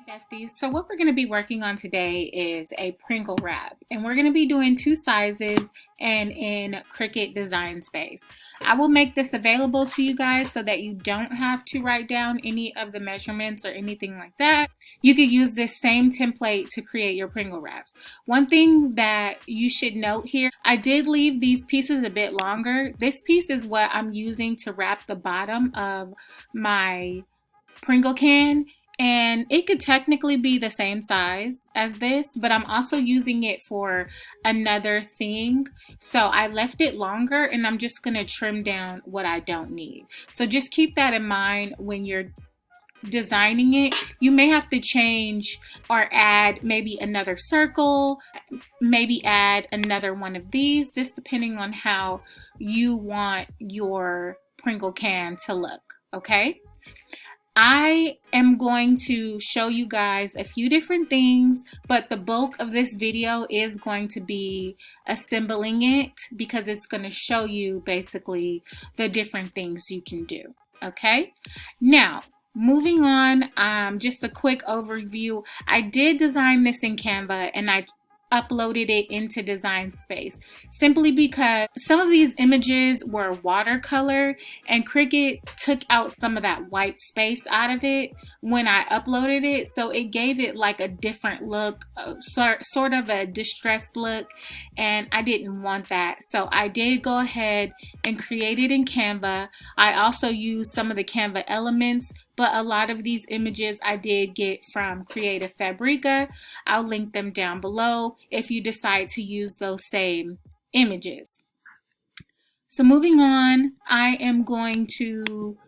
Besties, so what we're going to be working on today is a Pringle wrap, and we're going to be doing two sizes and in Cricut Design Space. I will make this available to you guys so that you don't have to write down any of the measurements or anything like that. You could use this same template to create your Pringle wraps. One thing that you should note here, I did leave these pieces a bit longer. This piece is what I'm using to wrap the bottom of my Pringle can. And it could technically be the same size as this, but I'm also using it for another thing. So I left it longer and I'm just going to trim down what I don't need. So just keep that in mind when you're designing it. You may have to change or add maybe another circle, maybe add another one of these, just depending on how you want your Pringle can to look, okay? I am going to show you guys a few different things, but the bulk of this video is going to be assembling it because it's going to show you basically the different things you can do, okay? Now, moving on, just a quick overview. I did design this in Canva and I uploaded it into Design Space simply because some of these images were watercolor and Cricut took out some of that white space out of it when I uploaded it, so it gave it like a different look, sort of a distressed look, and I didn't want that. So I did go ahead and create it in Canva. I also used some of the Canva elements, but a lot of these images I did get from Creative Fabrica. I'll link them down below if you decide to use those same images. So moving on, I am going to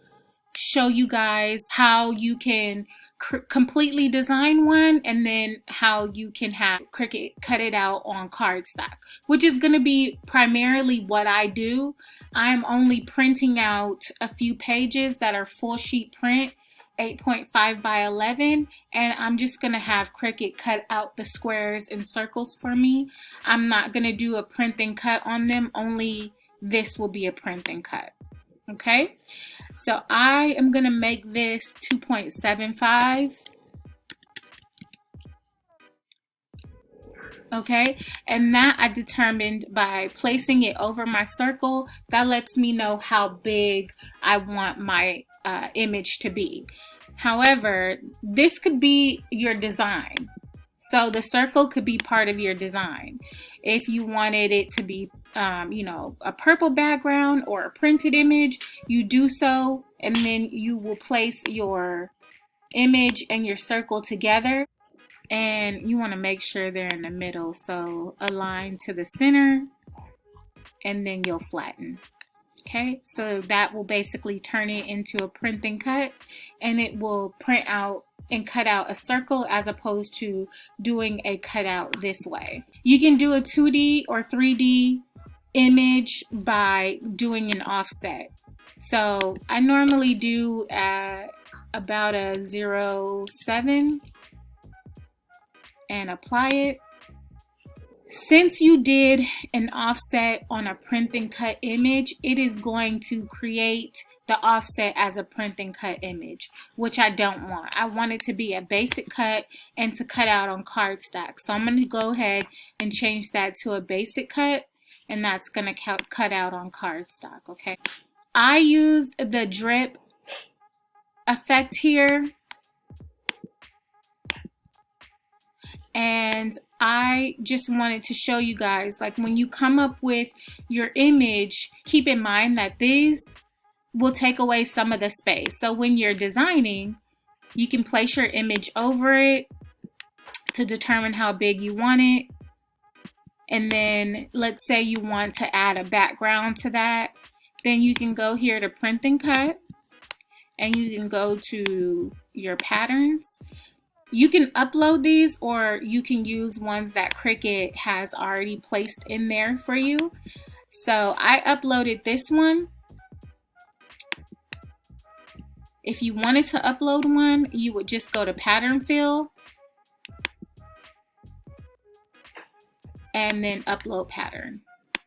show you guys how you can completely design one and then how you can have Cricut cut it out on cardstock, which is going to be primarily what I do. I'm only printing out a few pages that are full sheet print, 8.5 by 11, and I'm just going to have Cricut cut out the squares and circles for me. I'm not going to do a print and cut on them, only this will be a print and cut. Okay, so I am going to make this 2.75. Okay, and that I determined by placing it over my circle. That lets me know how big I want my image to be. However, this could be your design. So the circle could be part of your design. If you wanted it to be, you know, a purple background or a printed image, you do so, and then you will place your image and your circle together. And you want to make sure they're in the middle. So align to the center, and then you'll flatten. Okay, so that will basically turn it into a print and cut, and it will print out and cut out a circle as opposed to doing a cutout this way. You can do a 2D or 3D image by doing an offset. So I normally do about a 0.7 and apply it. Since you did an offset on a print and cut image, it is going to create the offset as a print and cut image, which I don't want. I want it to be a basic cut and to cut out on cardstock. So I'm going to go ahead and change that to a basic cut, and that's going to cut out on cardstock, okay? I used the drip effect here, and I just wanted to show you guys, like when you come up with your image, keep in mind that these will take away some of the space. So when you're designing, you can place your image over it to determine how big you want it. And then let's say you want to add a background to that. Then you can go here to print and cut, and you can go to your patterns. You can upload these, or you can use ones that Cricut has already placed in there for you. So I uploaded this one. If you wanted to upload one, you would just go to pattern fill and then upload pattern.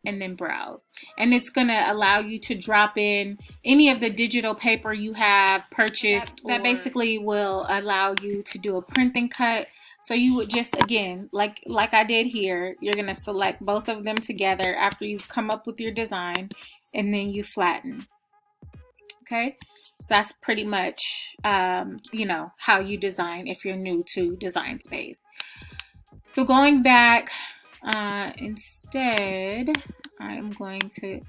and then browse. And it's going to allow you to drop in any of the digital paper you have purchased. That basically will allow you to do a print and cut. So you would just, again, like I did here, you're going to select both of them together after you've come up with your design, and then you flatten. Okay, so that's pretty much, you know, how you design if you're new to Design Space. So going back, instead, I'm going to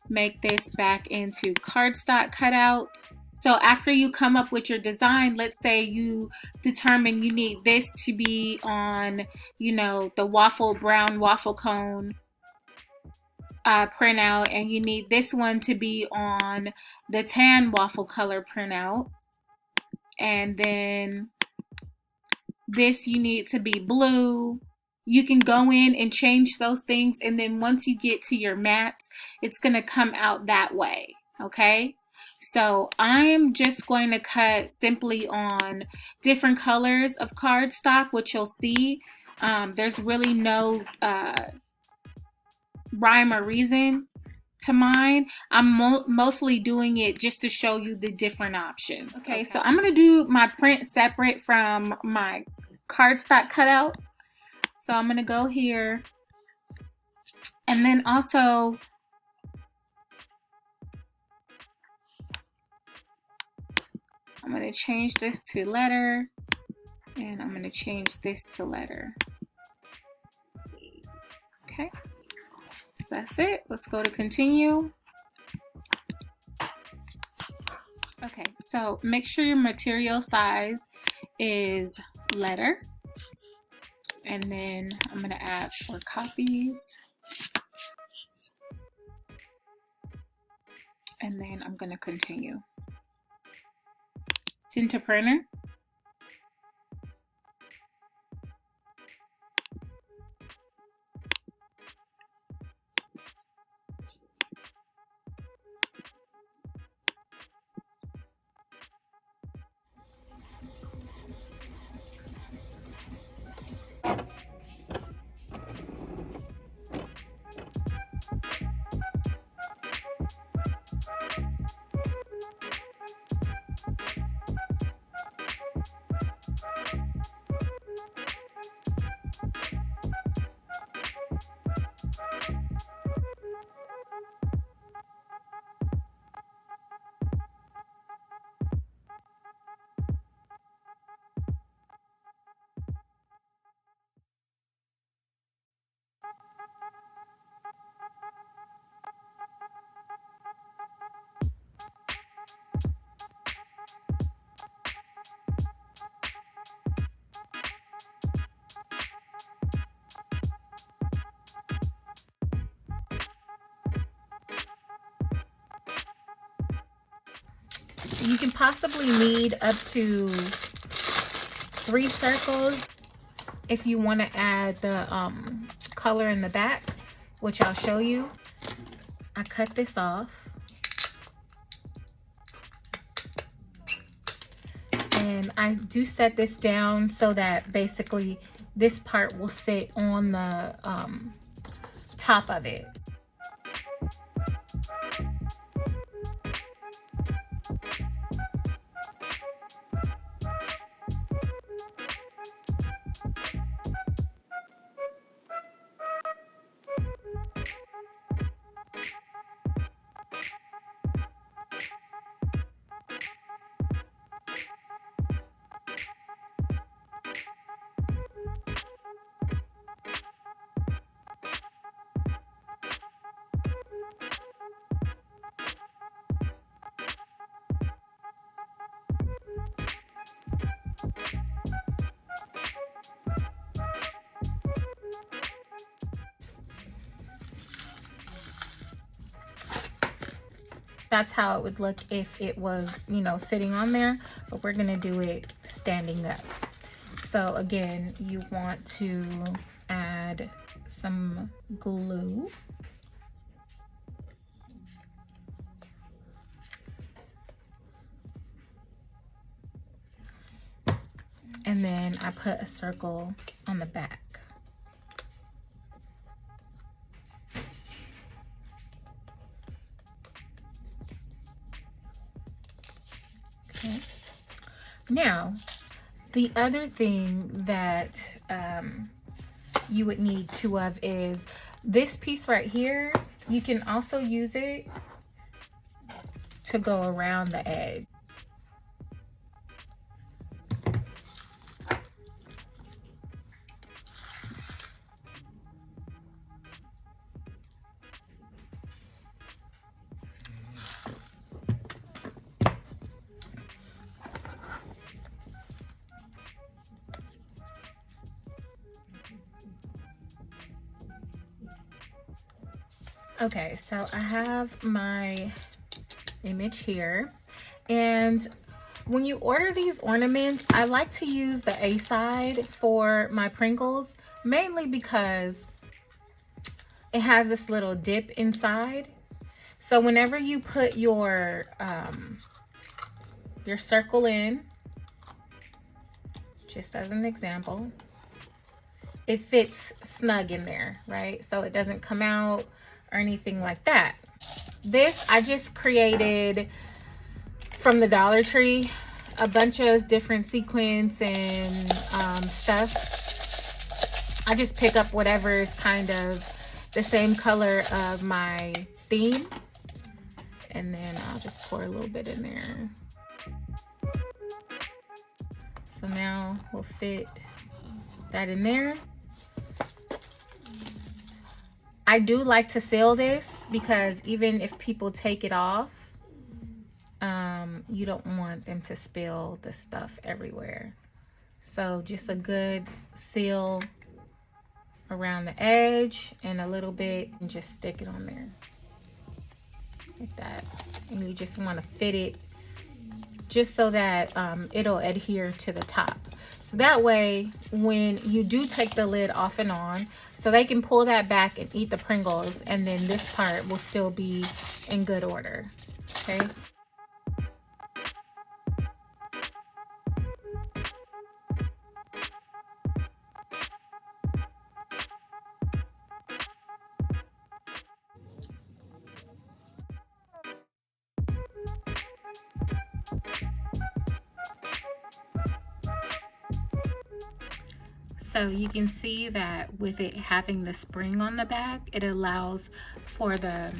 make this back into cardstock cutouts. So after you come up with your design, let's say you determine you need this to be on, you know, the brown waffle cone printout, and you need this one to be on the tan waffle color printout, and then this you need to be blue. You can go in and change those things, and then once you get to your mats, it's going to come out that way. Okay, so I'm just going to cut simply on different colors of cardstock, which you'll see. There's really no rhyme or reason to mine. I'm mostly doing it just to show you the different options. Okay, so I'm going to do my print separate from my cardstock cutout. So I'm going to go here, and then also I'm going to change this to letter, and I'm going to change this to letter. Okay, that's it. Let's go to continue. Okay, so make sure your material size is letter, and then I'm going to add 4 copies, and then I'm going to continue. Send to printer. You can possibly need up to 3 circles if you want to add the color in the back, which I'll show you. I cut this off, and I do set this down so that basically this part will sit on the top of it. That's how it would look if it was, you know, sitting on there, but we're gonna do it standing up. So again, you want to add some glue. And then I put a circle on the back. Okay. Now, the other thing that you would need two of is this piece right here. You can also use it to go around the edge. Okay, so I have my image here, and when you order these ornaments, I like to use the A side for my Pringles, mainly because it has this little dip inside. So whenever you put your circle in, just as an example, it fits snug in there, right? So it doesn't come out or anything like that. This I just created from the Dollar Tree, a bunch of different sequins and stuff. I just pick up whatever is kind of the same color of my theme, and then I'll just pour a little bit in there. So now we'll fit that in there. I do like to seal this because even if people take it off, you don't want them to spill the stuff everywhere. So just a good seal around the edge and a little bit, and just stick it on there like that. And you just want to fit it just so that it'll adhere to the top. So that way, when you do take the lid off and on, so they can pull that back and eat the Pringles, and then this part will still be in good order, okay? So you can see that with it having the spring on the back, it allows for the,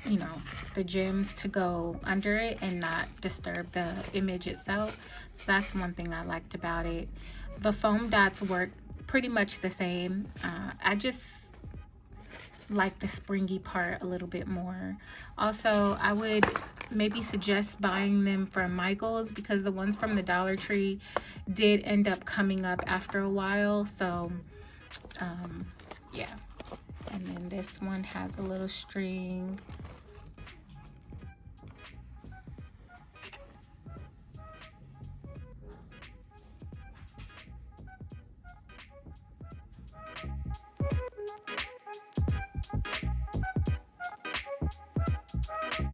you know, the gems to go under it and not disturb the image itself. So that's one thing I liked about it. The foam dots work pretty much the same. I just like the springy part a little bit more. Also, I would maybe suggest buying them from Michael's, because the ones from the Dollar Tree did end up coming up after a while. So yeah. And then this one has a little string